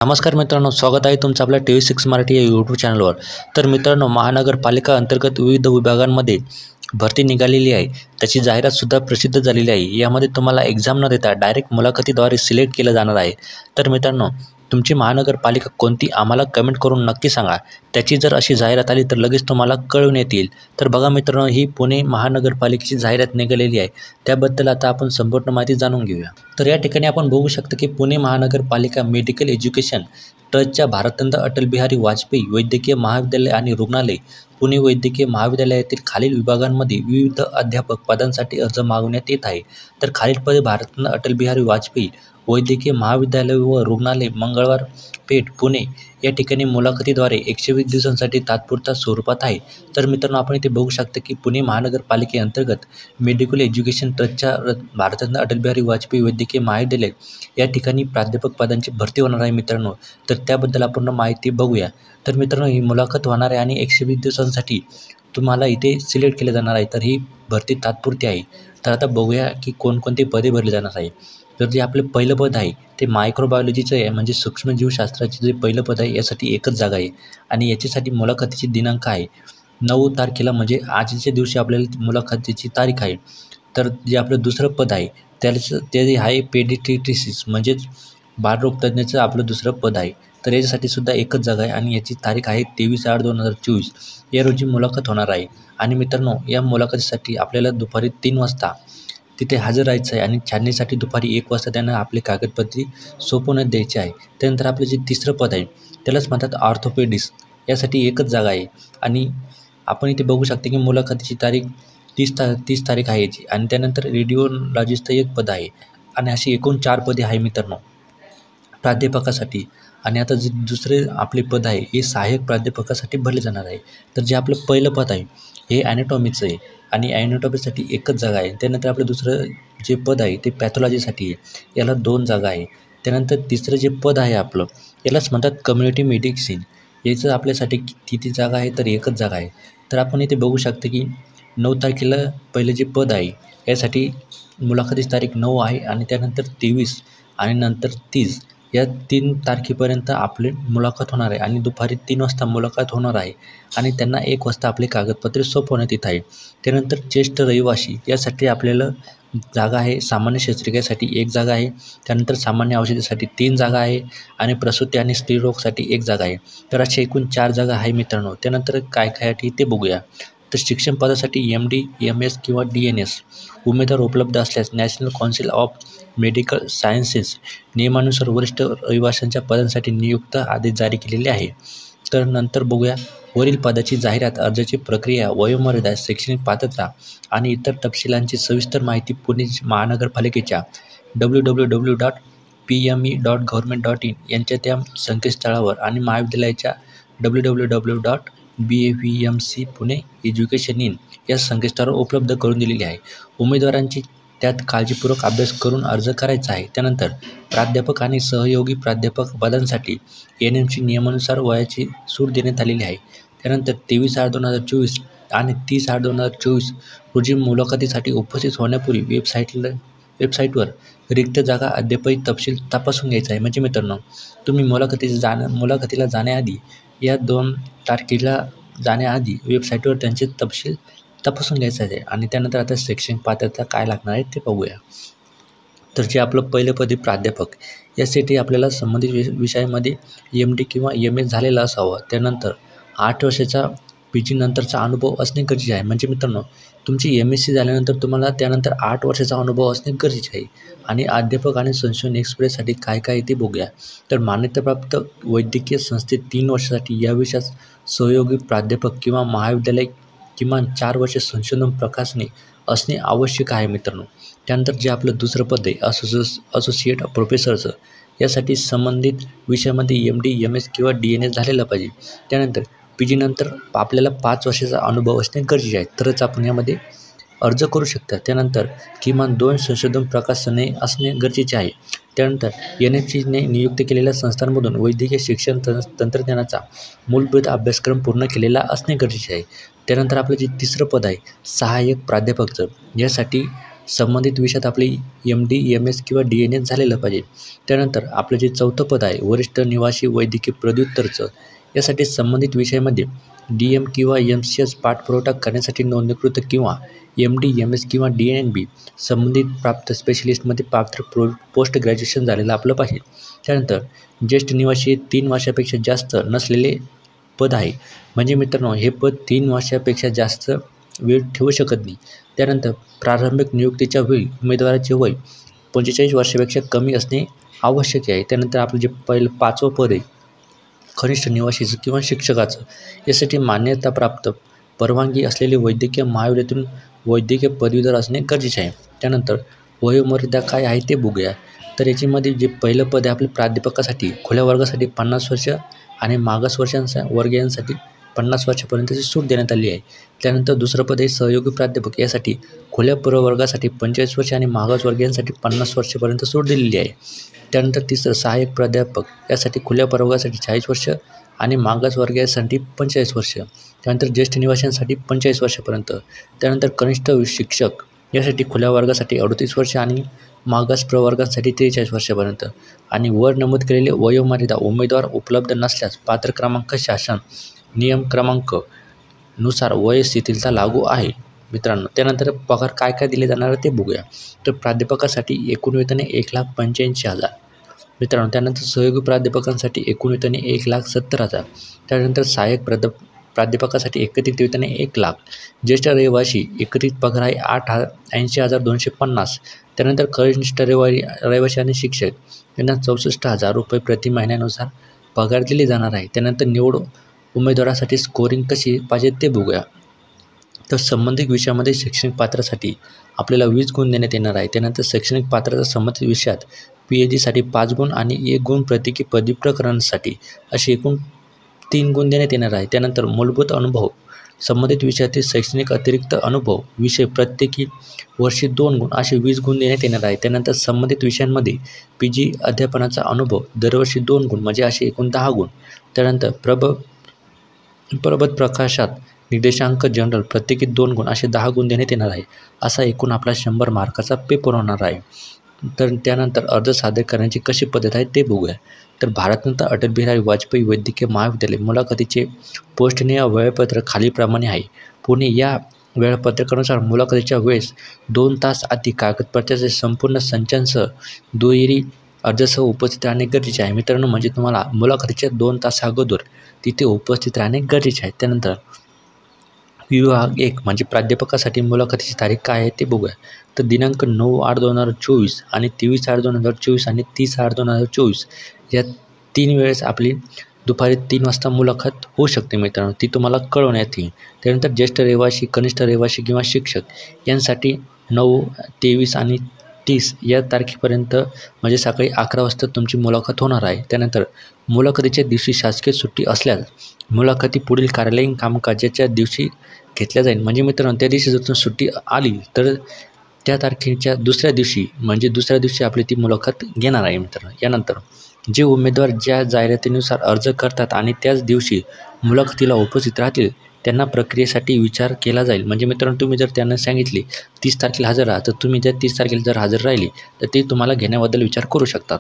नमस्कार मित्रांनो, स्वागत आहे तुमचं आपल्या TV6 मराठी या यूट्यूब चॅनलवर। तर मित्रांनो, महानगरपालिका अंतर्गत विविध विभागांमध्ये भरती निघालेली आहे। त्याची जाहिरातसुद्धा प्रसिद्ध झालेली आहे। यामध्ये तुम्हाला एक्झाम न देता डायरेक्ट मुलाखतीद्वारे सिलेक्ट केलं जाणार आहे। तर मित्रांनो, तुमची महानगरपालिका कोणती आम्हाला कमेंट करून नक्की सांगा। त्याची जर अशी जाहिरात आली तर लगेच तुम्हाला कळवण्यात येईल। तर बघा मित्रांनो, ही पुणे महानगरपालिकेची जाहिरात निघालेली आहे। त्याबद्दल आता आपण संपूर्ण माहिती जाणून घेऊया। तर या ठिकाणी आपण बघू शकतो की पुणे महानगरपालिका मेडिकल एज्युकेशन ट्रस्टच्या भारतरत्न अटल बिहारी वाजपेयी वैद्यकीय महाविद्यालय आणि रुग्णालय पुणे वैद्यकीय महाविद्यालयातील खालील विभागांमध्ये विविध अध्यापक पदांसाठी अर्ज मागवण्यात येत आहे। तर खालील पदे भारतरत्न अटल बिहारी वाजपेयी वैद्यकीय महाविद्यालय व रुग्णालय मंगळवार पेठ पुणे या ठिकाणी मुलाखतीद्वारे 120 दिवसांसाठी तात्पुरत्या स्वरूपात आहे। तर मित्रांनो, आपण इथे बघू शकता की पुणे महानगरपालिकेअंतर्गत मेडिकल एज्युकेशन ट्रस्टच्या भारतरत्न अटल बिहारी वाजपेयी वैद्यकीय महाविद्यालय या ठिकाणी प्राध्यापक पदांची भरती होणार आहे मित्रांनो। तर त्याबद्दल आपण माहिती बघूया। तर मित्रांनो, ही मुलाखत होणार आहे आणि 120 दिवसांसाठी तुम्हाला इथे सिलेक्ट केले जाणार आहे। तर ही भरती तात्पुरती आहे। तर आता बघूया की कोणकोणती पदे भरली जाणार आहे। तर जे आपलं पहिलं पद आहे ते मायक्रोबायोलॉजीचं आहे, म्हणजे सूक्ष्मजीवशास्त्राचे जे पहिलं पद आहे यासाठी एकच जागा आहे आणि याच्यासाठी मुलाखतीची दिनांक आहे 9 तारखेला, म्हणजे आजच्या दिवशी आपल्याला मुलाखतीची तारीख आहे। तर जे आपलं दुसरं पद आहे ते आहे पेडिट्रिटिसिस, म्हणजेच बालरोगतज्ञाचं आपलं दुसरं पद आहे। तर याच्यासाठी सुद्धा एकच जागा आहे आणि याची तारीख आहे 23/8/2024 या रोजी मुलाखत होणार आहे। आणि मित्रांनो, या मुलाखतीसाठी आपल्याला दुपारी 3 वाजता तिथे हजर राहायचं आहे आणि छाननीसाठी दुपारी 1 वाजता त्यांना आपली कागदपत्रे सोपवण्यात द्यायची आहे। त्यानंतर आपलं जे तिसरं पद आहे त्यालाच म्हणतात ऑर्थोपेडिस्ट, यासाठी एकच जागा आहे आणि आपण इथे बघू शकता की मुलाखतीची तारीख 30 तारीख आहे याची। आणि त्यानंतर रेडिओलॉजिस्टचं एक पद आहे आणि अशी एकूण 4 पदे आहे मित्रांनो प्राध्यापकासाठी। आणि आता जे दुसरे आपले पद आहे हे सहाय्यक प्राध्यापकासाठी भरले जाणार आहे। तर जे आपलं पहिलं पद आहे हे ॲनाटॉमीचं आहे आणि ॲनाटॉमीसाठी एकच जागा आहे। त्यानंतर आपलं दुसरं जे पद आहे ते पॅथॉलॉजीसाठी आहे, याला 2 जागा आहे। त्यानंतर तिसरं जे पद आहे आपलं यालाच म्हणतात कम्युनिटी मेडिसिन, याचं आपल्यासाठी किती जागा आहे तर एकच जागा आहे। तर आपण इथे बघू शकतो की 9 तारखेला पहिलं जे पद आहे यासाठी मुलाखतीची तारीख 9 आहे आणि त्यानंतर 23 आणि नंतर 30 या 3 तारखेपर्यंत आपली मुलाखत होणार आहे आणि दुपारी 3 वाजता मुलाखत होणार आहे आणि त्यांना 1 वाजता आपले कागदपत्रे सोपवण्यात येत आहे। त्यानंतर ज्येष्ठ रहिवासी यासाठी आपल्याला जागा आहे, सामान्य शस्त्रक्रियेसाठी 1 जागा आहे, त्यानंतर सामान्य औषधासाठी 3 जागा आहे आणि प्रसूती आणि स्त्रीरोगसाठी 1 जागा आहे। तर अशा एकूण 4 जागा आहे मित्रांनो। त्यानंतर काय काय ते बघूया। तर शिक्षण पदासाठी MD, MS किंवा DNS उमेदवार उपलब्ध असल्यास national council of medical sciences नियमानुसार वरिष्ठ रहिवाशांच्या पदांसाठी नियुक्त आदेश जारी केलेले आहे। तर नंतर बघूया वरील पदाची जाहिरात, अर्जाची प्रक्रिया, वयोमर्यादा, शैक्षणिक पात्रता आणि इतर तपशिलांची सविस्तर माहिती पुणे महानगरपालिकेच्या www.pme.government.in यांच्या त्या संकेतस्थळावर आणि महाविद्यालयाच्या www.bavmc.pune.education.in या संकेतस्थळावर उपलब्ध करून दिलेली आहे। उमेदवारांची त्यात काळजीपूर्वक अभ्यास करून अर्ज करायचा आहे। त्यानंतर प्राध्यापक आणि सहयोगी प्राध्यापक पदांसाठी NMC नियमानुसार वयाची सूट देण्यात आलेली आहे। त्यानंतर 23/8/2024 आणि 30/8/2024 रोजी मुलाखतीसाठी उपस्थित होण्यापूर्वी वेबसाईटवर रिक्त जागा अद्ययावत तपशील तपासून घ्यायचा आहे। म्हणजे मित्रांनो, तुम्ही मुलाखतीला जाण्याआधी या 2 तारखेला जाण्याआधी वेबसाईटवर त्यांचे तपशील तपासून घ्यायचं आहे। आणि त्यानंतर आता शैक्षणिक पात्रता काय लागणार आहे ते बघूया। तर जे आपलं पहिलं पद आहे प्राध्यापक, यासाठी आपल्याला संबंधित विषयामध्ये MD किंवा MS झालेला असावं। त्यानंतर 8 वर्षाचा PG नंतरचा अनुभव असणे गरजेचे आहे। म्हणजे मित्रांनो, तुमची MSc झाल्यानंतर तुम्हाला त्यानंतर 8 वर्षाचा अनुभव असणे गरजेचे आहे। आणि अध्यापक आणि संशोधन एक्सप्रेससाठी काय काय ते बघूया। तर मान्यताप्राप्त वैद्यकीय संस्थेत 3 वर्षासाठी या विषयात सहयोगी प्राध्यापक किंवा महाविद्यालय किमान 4 वर्षे संशोधन प्रकाशने असणे आवश्यक आहे मित्रांनो। त्यानंतर जे आपलं दुसरं पद आहे असोसिएट प्रोफेसरचं, यासाठी संबंधित विषयामध्ये MD, MS किंवा DNS झालेला पाहिजे। त्यानंतर PG नंतर आपल्याला 5 वर्षाचा अनुभव असणे गरजेचे आहे, तरच आपण यामध्ये अर्ज करू शकता। त्यानंतर किमान 2 संशोधन प्रकाशने असणे गरजेचे आहे। त्यानंतर NHCने नियुक्त केलेल्या संस्थांमधून वैद्यकीय शिक्षण तंत्रज्ञानाचा मूलभूत अभ्यासक्रम पूर्ण केलेला असणे गरजेचे आहे। त्यानंतर आपलं जे तिसरं पद आहे सहाय्यक प्राध्यापकचं, यासाठी संबंधित विषयात आपली MD, MS किंवा DNS झालेलं पाहिजे. त्यानंतर आपलं जे चौथं पद आहे वरिष्ठ निवासी वैद्यकीय पदव्युत्तरचं, यासाठी संबंधित विषयामध्ये DM किंवा MCS पाठपुरावा करण्यासाठी नोंदणीकृत किंवा MD, MS किंवा DNB संबंधित प्राप्त स्पेशलिस्टमध्ये पात्र पोस्ट ग्रॅज्युएशन झालेलं आपलं पाहिजे. त्यानंतर ज्येष्ठ निवासी 3 वर्षापेक्षा जास्त नसलेले पद आहे. म्हणजे मित्रांनो हे पद 3 वर्षापेक्षा जास्त वेळ ठेवू शकत नाही. त्यानंतर प्रारंभिक नियुक्तीच्या वेळी उमेदवाराचे वय 45 वर्षापेक्षा कमी असणे आवश्यक आहे. त्यानंतर आपलं जे पहिलं 5वं पद आहे कनिष्ठ निवासीचं किंवा शिक्षकाचं, यासाठी मान्यताप्राप्त परवानगी असलेले वैद्यकीय महाविद्यालयातून वैद्यकीय पदवीधर असणे गरजेचे आहे. त्यानंतर वयोमर्यादा काय आहे ते बघूया. तर याच्यामध्ये जे पहिलं पद आहे आपल्या प्राध्यापकासाठी खुल्या वर्गासाठी 50 वर्ष आणि मागास वर्गीयांसाठी 50 वर्षापर्यंतची सूट देण्यात आली आहे. त्यानंतर दुसरं पद आहे सहयोगी प्राध्यापक, यासाठी खुल्या प्रवर्गासाठी 45 वर्ष आणि मागास वर्गीयांसाठी 50 वर्षापर्यंत सूट दिलेली आहे. त्यानंतर तिसरं सहाय्यक प्राध्यापक, यासाठी खुल्या प्रवर्गासाठी 40 वर्ष आणि मागास वर्गीयांसाठी 45 वर्ष. त्यानंतर ज्येष्ठ निवासींसाठी 45 वर्षापर्यंत. त्यानंतर कनिष्ठ शिक्षक, यासाठी खुल्या वर्गासाठी 38 वर्ष आणि मागास प्रवर्गासाठी 43 वर्षापर्यंत. आणि वर नमूद केलेले वयोमर्यादा उमेदवार उपलब्ध नसल्यास पात्र क्रमांक शासन नियम क्रमांक नुसार वय शिथिलता लागू आहे मित्रांनो. त्यानंतर पगार काय काय दिले जाणार आहे ते बघूया. तर प्राध्यापकासाठी एकूण वेतन 1,85,000 मित्रांनो. त्यानंतर सहयोगी प्राध्यापकांसाठी एकूण वेतन 1,70,000. त्यानंतर सहाय्यक प्राध्यापकासाठी एकत्रित वेतन 1,00,000. ज्येष्ठ रहिवासी एकत्रित पगार आहे 80,250. त्यानंतर कनिष्ठ रहिवासी आणि शिक्षक यांना 64,000 रुपये प्रति महिन्यानुसार पगार दिले जाणार आहे. त्यानंतर निवड उमेदवारासाठी स्कोरिंग कशी पाहिजे ते बघूया. तर संबंधित विषयामध्ये शैक्षणिक पात्रसाठी आपल्याला 20 गुण देण्यात येणार आहे. त्यानंतर शैक्षणिक पात्रता संबंधित विषयात PhDसाठी 5 गुण आणि 1 गुण प्रत्येकी पदवी प्रकरणासाठी असे एकूण 3 गुण देण्यात येणार आहे. त्यानंतर मूलभूत अनुभव संबंधित विषयातील शैक्षणिक अतिरिक्त अनुभव विषय प्रत्येकी वर्षी 2 गुण असे 20 गुण देण्यात येणार आहे. त्यानंतर संबंधित विषयांमध्ये PG अध्यापनाचा अनुभव दरवर्षी 2 गुण म्हणजे असे एकूण 10 गुण. त्यानंतर प्रबंध प्रकाशात निर्देशांक जनरल प्रत्येकी 2 गुण असे 10 गुण देण्यात येणार आहे. असा एकूण आपला 100 मार्काचा पेपर होणार आहे. तर त्यानंतर अर्ज सादर करण्याची कशी पद्धत आहे ते बघूया. तर भारतरत्न अटल बिहारी वाजपेयी वैद्यकीय महाविद्यालय मुलाखतीचे पोस्टनीय वेळापत्रक खालीलप्रमाणे आहे. पुणे या वेळापत्रकानुसार मुलाखतीच्या वेळेस 2 तास आधी कागदपत्राचे संपूर्ण संचांसह दुहेरी अर्जासह उपस्थित राहणे गरजेचे आहे. मित्रांनो म्हणजे तुम्हाला मुलाखतीच्या 2 तास अगोदर तिथे उपस्थित राहणे गरजेचे आहे. त्यानंतर विभाग 1 म्हणजे प्राध्यापकासाठी मुलाखतीची तारीख काय आहे ते बघूया. तर दिनांक 9/8/2024 आणि 23/8/2024 आणि 30/8/2024 या 3 वेळेस आपली दुपारी 3 वाजता मुलाखत होऊ शकते मित्रांनो. ती तुम्हाला कळवण्यात येईल. त्यानंतर ज्येष्ठ रहिवासी, कनिष्ठ रहिवासी किंवा शिक्षक यांसाठी 9, 23 आणि 30 या तारखेपर्यंत म्हणजे सकाळी 11 वाजता तुमची मुलाखत होणार आहे. त्यानंतर मुलाखतीच्या दिवशी शासकीय सुट्टी असल्यास मुलाखती पुढील कार्यालयीन कामकाजाच्या दिवशी घेतल्या जाईल. म्हणजे मित्रांनो त्या दिवशी जर सुट्टी आली तर त्या तारखेच्या दुसऱ्या दिवशी आपली ती मुलाखत घेणार आहे मित्रांनो. यानंतर जे उमेदवार ज्या जाहिरातीनुसार अर्ज करतात आणि त्याच दिवशी मुलाखतीला उपस्थित राहतील त्यांना प्रक्रियेसाठी विचार केला जाईल. म्हणजे मित्रांनो तुम्ही जर त्यांना सांगितले 30 तारखेला हजर राहा, तर तुम्ही जर 30 तारखेला जर हजर राहिली तर ते तुम्हाला घेण्याबद्दल विचार करू शकतात.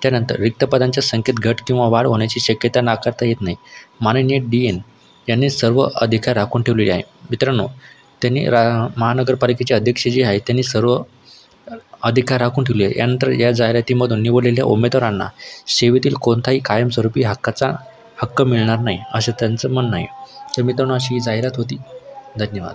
त्यानंतर रिक्त पदांच्या संख्येत घट किंवा वाढ होण्याची शक्यता नाकारता येत नाही. माननीय DN यांनी सर्व अधिकार राखून ठेवलेले आहे. मित्रांनो त्यांनी महानगरपालिकेचे अध्यक्ष जे आहे त्यांनी सर्व अधिकार राखून ठेवले आहे. यानंतर या जाहिरातीमधून निवडलेल्या उमेदवारांना सेवेतील कोणताही कायमस्वरूपी हक्क मिळणार नाही असं त्यांचं म्हणणं आहे. तर मित्रांनो अशी ही जाहिरात होती. धन्यवाद.